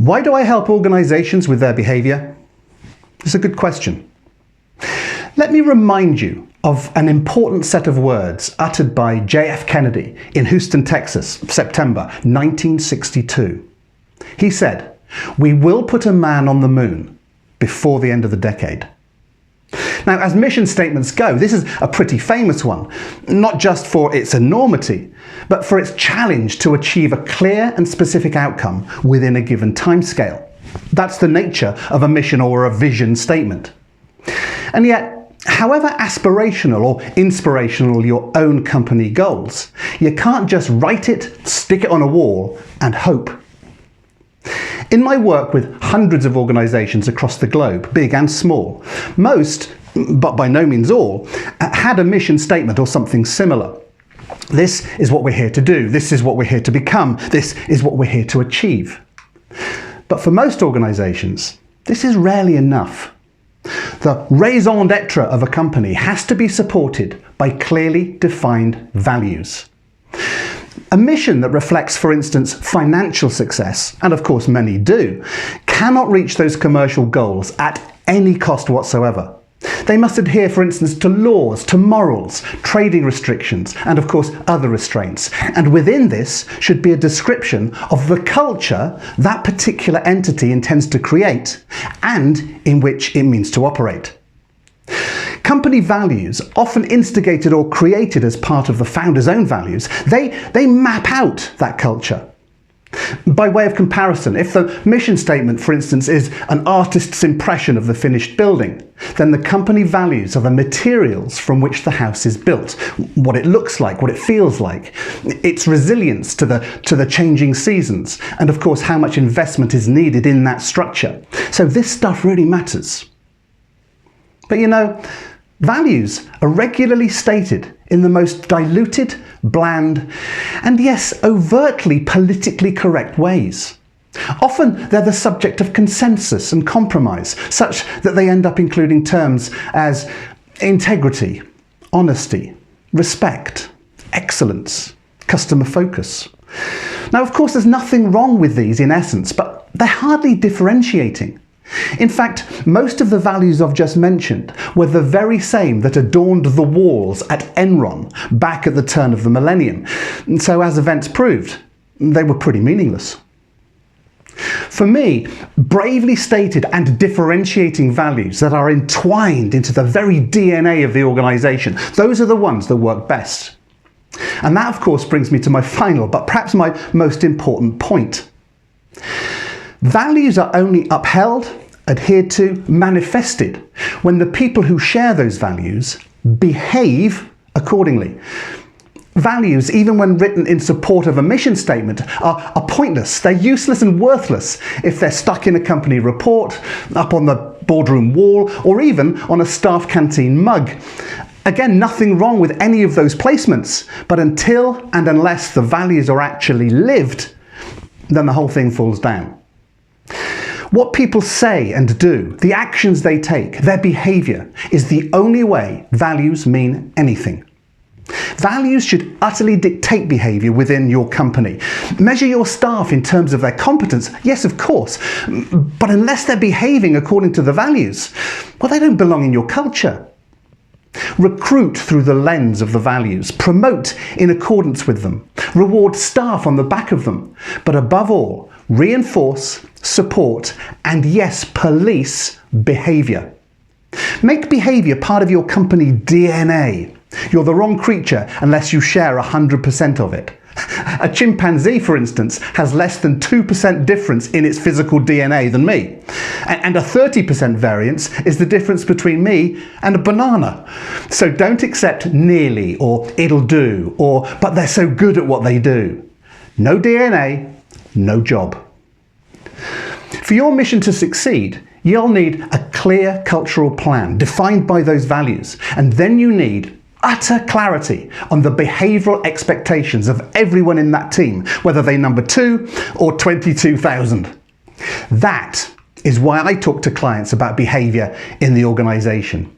Why do I help organisations with their behaviour? It's a good question. Let me remind you of an important set of words uttered by J.F. Kennedy in Houston, Texas, September 1962. He said, "We will put a man on the moon before the end of the decade." Now, as mission statements go, this is a pretty famous one, not just for its enormity, but for its challenge to achieve a clear and specific outcome within a given timescale. That's the nature of a mission or a vision statement. And yet, however aspirational or inspirational your own company goals, you can't just write it, stick it on a wall, and hope. In my work with hundreds of organisations across the globe, big and small, most, but by no means all, had a mission statement or something similar. This is what we're here to do. This is what we're here to become. This is what we're here to achieve. But for most organisations, this is rarely enough. The raison d'etre of a company has to be supported by clearly defined values. A mission that reflects, for instance, financial success, and of course many do, cannot reach those commercial goals at any cost whatsoever. They must adhere, for instance, to laws, to morals, trading restrictions, and of course other restraints. And within this should be a description of the culture that particular entity intends to create and in which it means to operate. Company values, often instigated or created as part of the founder's own values, they map out that culture. By way of comparison, if the mission statement, for instance, is an artist's impression of the finished building, then the company values are the materials from which the house is built, what it looks like, what it feels like, its resilience to the changing seasons, and of course how much investment is needed in that structure. So this stuff really matters. But you know, values are regularly stated in the most diluted, bland, and yes, overtly politically correct ways. Often they're the subject of consensus and compromise, such that they end up including terms as integrity, honesty, respect, excellence, customer focus. Now, of course, there's nothing wrong with these in essence, but they're hardly differentiating. In fact, most of the values I've just mentioned were the very same that adorned the walls at Enron back at the turn of the millennium. And so as events proved, they were pretty meaningless. For me, bravely stated and differentiating values that are entwined into the very DNA of the organisation, those are the ones that work best. And that, of course, brings me to my final, but perhaps my most important point. Values are only upheld, adhered to, manifested when the people who share those values behave accordingly. Values, even when written in support of a mission statement, are pointless. They're useless and worthless if they're stuck in a company report, up on the boardroom wall, or even on a staff canteen mug. Again, nothing wrong with any of those placements, but until and unless the values are actually lived, then the whole thing falls down. What people say and do, the actions they take, their behaviour, is the only way values mean anything. Values should utterly dictate behaviour within your company. Measure your staff in terms of their competence, yes, of course, but unless they're behaving according to the values, well, they don't belong in your culture. Recruit through the lens of the values, promote in accordance with them, reward staff on the back of them, but above all, reinforce, support, and yes, police behaviour. Make behaviour part of your company DNA. You're the wrong creature unless you share 100% of it. A chimpanzee, for instance, has less than 2% difference in its physical DNA than me. And a 30% variance is the difference between me and a banana. So don't accept nearly, or it'll do, or but they're so good at what they do. No DNA, no job. For your mission to succeed, you'll need a clear cultural plan defined by those values, and then you need utter clarity on the behavioural expectations of everyone in that team, whether they number 2 or 22,000. That is why I talk to clients about behaviour in the organisation.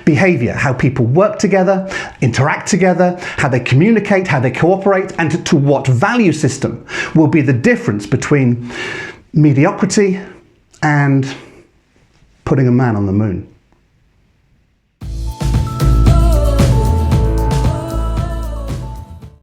Behaviour, how people work together, interact together, how they communicate, how they cooperate, and to what value system will be the difference between mediocrity and putting a man on the moon.